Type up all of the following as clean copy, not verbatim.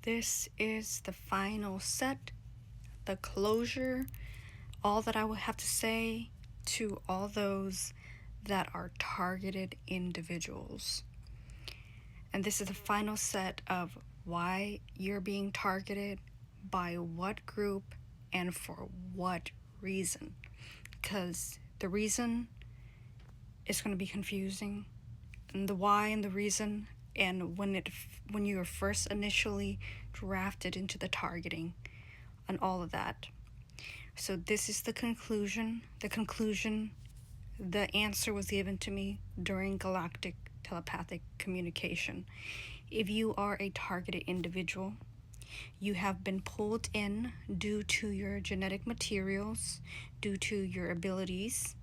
this is the final set, the closure, all that I will have to say to all those that are targeted individuals. And this is the final set of why you're being targeted, by what group, and for what reason. Because the reason is going to be confusing, and the why and the reason, and when you were first initially drafted into the targeting, and all of that. So this is the conclusion. The answer was given to me during Galactic telepathic communication. If you are a targeted individual, you have been pulled in due to your genetic materials, due to your abilities,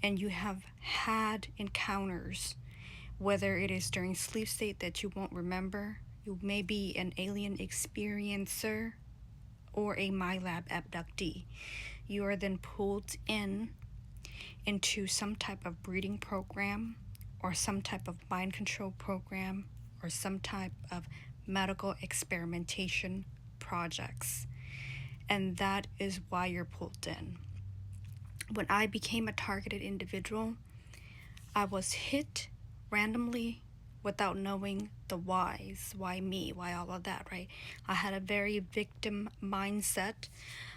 and you have had encounters, whether it is during sleep state that you won't remember. You may be an alien experiencer or a MyLab abductee. You are then pulled into some type of breeding program, or some type of mind control program, or some type of medical experimentation projects. And that is why you're pulled in. When I became a targeted individual, I was hit randomly without knowing the whys. Why me? Why all of that, right? I had a very victim mindset.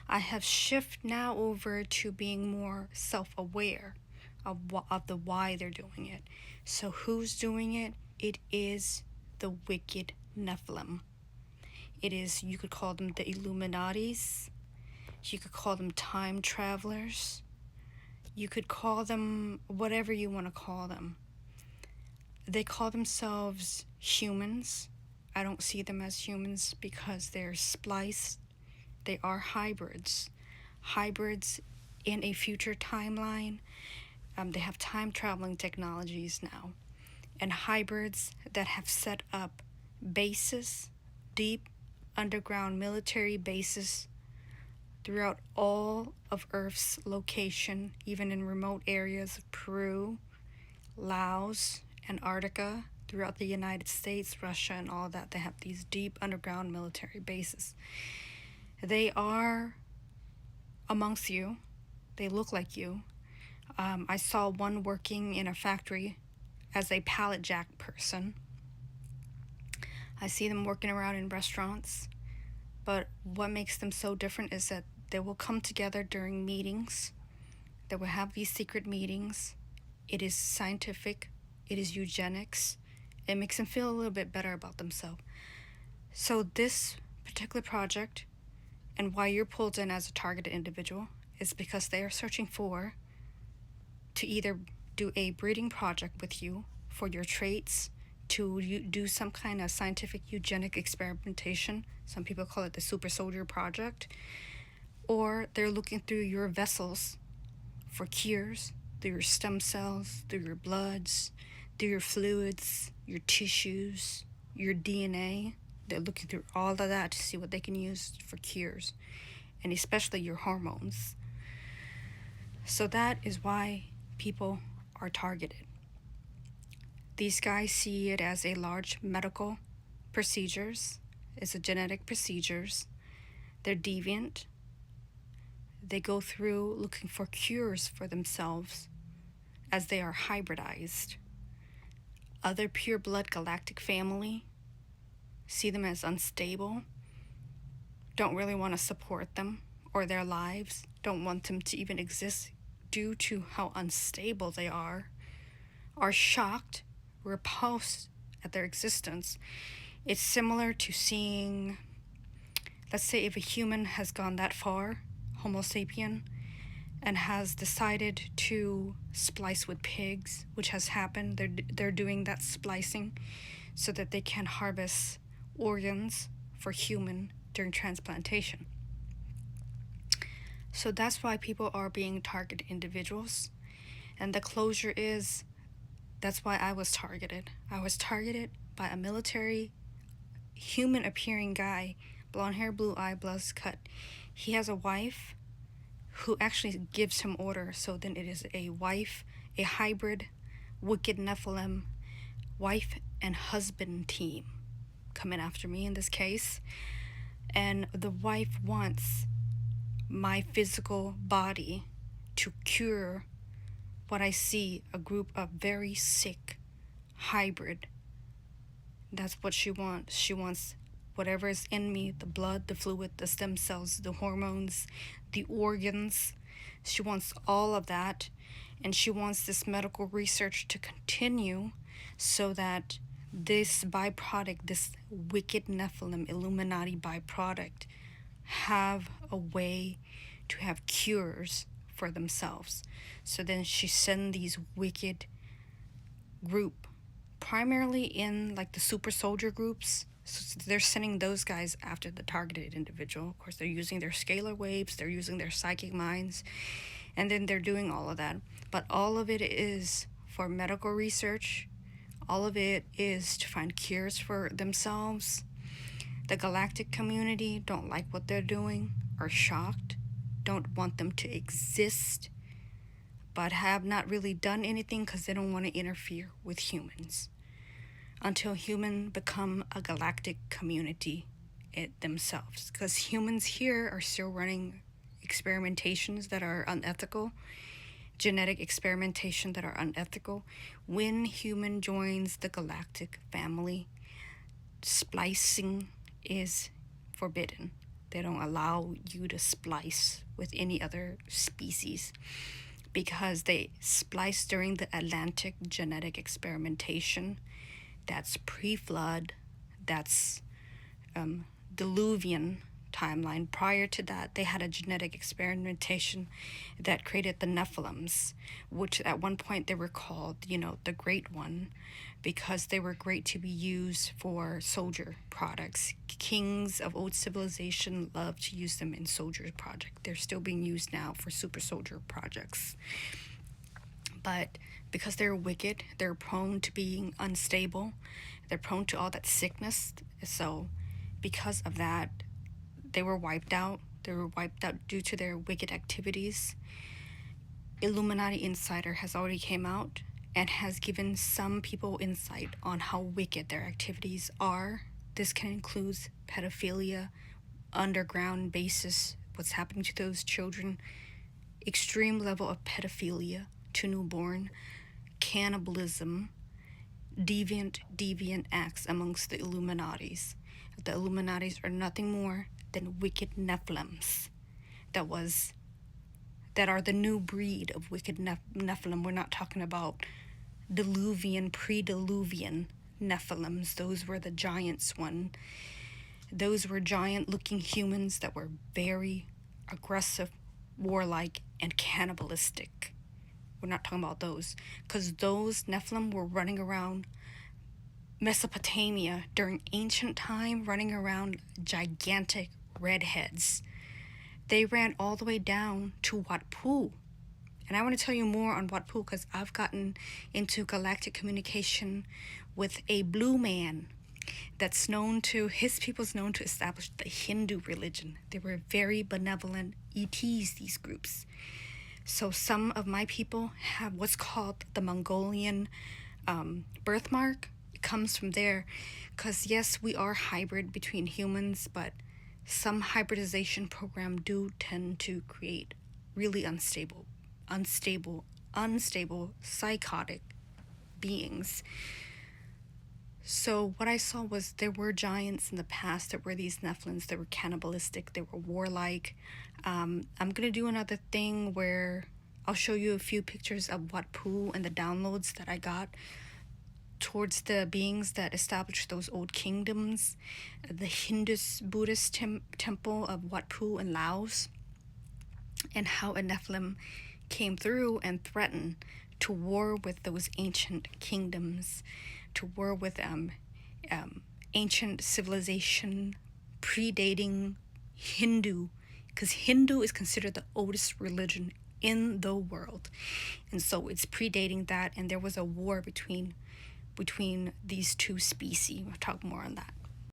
I have shifted now over to being more self-aware of the why they're doing it. So who's doing it? It is the wicked Nephilim. It is, you could call them the Illuminatis. You could call them time travelers. You could call them whatever you want to call them. They call themselves humans. I don't see them as humans because they're spliced. They are hybrids. Hybrids in a future timeline. They have time traveling technologies now. And hybrids that have set up bases, deep underground military bases throughout all of Earth's location, even in remote areas of Peru, Laos, Antarctica, throughout the United States, Russia, and all that. They have these deep underground military bases. They are amongst you. They look like you. I saw one working in a factory as a pallet jack person. I see them working around in restaurants. But what makes them so different is that they will come together during meetings. They will have these secret meetings. It is scientific. It is eugenics. It makes them feel a little bit better about themselves. So this particular project, and why you're pulled in as a targeted individual, is because they are searching to either do a breeding project with you for your traits, to do some kind of scientific eugenic experimentation. Some people call it the super soldier project. Or they're looking through your vessels for cures, through your stem cells, through your bloods, through your fluids, your tissues, your DNA. They're looking through all of that to see what they can use for cures, and especially your hormones. So that is why people are targeted. These guys see it as a large medical procedures. It's a genetic procedures. They're deviant. They go through looking for cures for themselves as they are hybridized. Other pure blood galactic family see them as unstable, don't really want to support them or their lives, don't want them to even exist due to how unstable they are shocked, repulsed at their existence. It's similar to seeing, let's say if a human has gone that far, Homo sapien, and has decided to splice with pigs, which has happened. They're doing that splicing so that they can harvest organs for human during transplantation. So that's why people are being targeted individuals. And the closure is, that's why I was targeted. I was targeted by a military, human-appearing guy, blonde hair, blue eye, buzz cut. He has a wife who actually gives him orders. So then it is a wife, a hybrid, wicked Nephilim, wife and husband team. coming after me in this case. And the wife wants my physical body to cure what I see, a group of very sick hybrid. That's what she wants. She wants whatever is in me, the blood, the fluid, the stem cells, the hormones, the organs. She wants all of that. And she wants this medical research to continue so that this byproduct, this wicked Nephilim Illuminati byproduct, have a way to have cures for themselves. So then she sent these wicked group, primarily in like the super soldier groups. So they're sending those guys after the targeted individual. Of course, they're using their scalar waves, they're using their psychic minds, and then they're doing all of that. But all of it is for medical research. All of it is to find cures for themselves. The galactic community don't like what they're doing, are shocked, don't want them to exist, but have not really done anything because they don't want to interfere with humans until humans become a galactic community themselves. Because humans here are still running experimentations that are unethical, genetic experimentation that are unethical. When human joins the galactic family, splicing is forbidden. They don't allow you to splice with any other species because they splice during the Atlantic genetic experimentation. That's pre-flood, that's Diluvian timeline. Prior to that, they had a genetic experimentation that created the Nephilims, which at one point they were called, the Great One, because they were great to be used for soldier products. Kings of old civilization loved to use them in soldier projects. They're still being used now for super soldier projects. But because they're wicked, they're prone to being unstable, they're prone to all that sickness. So because of that, they were wiped out. They were wiped out due to their wicked activities. Illuminati Insider has already came out and has given some people insight on how wicked their activities are. This can include pedophilia, underground basis, what's happening to those children, extreme level of pedophilia to newborn, cannibalism, deviant acts amongst the Illuminatis. The Illuminatis are nothing more than wicked Nephilims that are the new breed of wicked Nephilim. We're not talking about pre-Diluvian Nephilims. Those were the giants one. Those were giant-looking humans that were very aggressive, warlike, and cannibalistic. We're not talking about those, because those Nephilim were running around Mesopotamia during ancient time, running around gigantic redheads. They ran all the way down to Watpu. And I want to tell you more on Watpu because I've gotten into galactic communication with a blue man that's his people's known to establish the Hindu religion. They were very benevolent ETs, these groups. So some of my people have what's called the Mongolian birthmark. It comes from there because, yes, we are hybrid between humans, but some hybridization program do tend to create really unstable, psychotic beings. So what I saw was there were giants in the past. There were these Nephilims that were cannibalistic. They were warlike. I'm going to do another thing where I'll show you a few pictures of Watpu and the downloads that I got towards the beings that established those old kingdoms, the Hindus Buddhist temple of Watpu in Laos, and how a Nephilim came through and threatened to war with those ancient kingdoms, to war with ancient civilization predating Hindu, because Hindu is considered the oldest religion in the world, and so it's predating that, and there was a war between these two species. We'll talk more on that.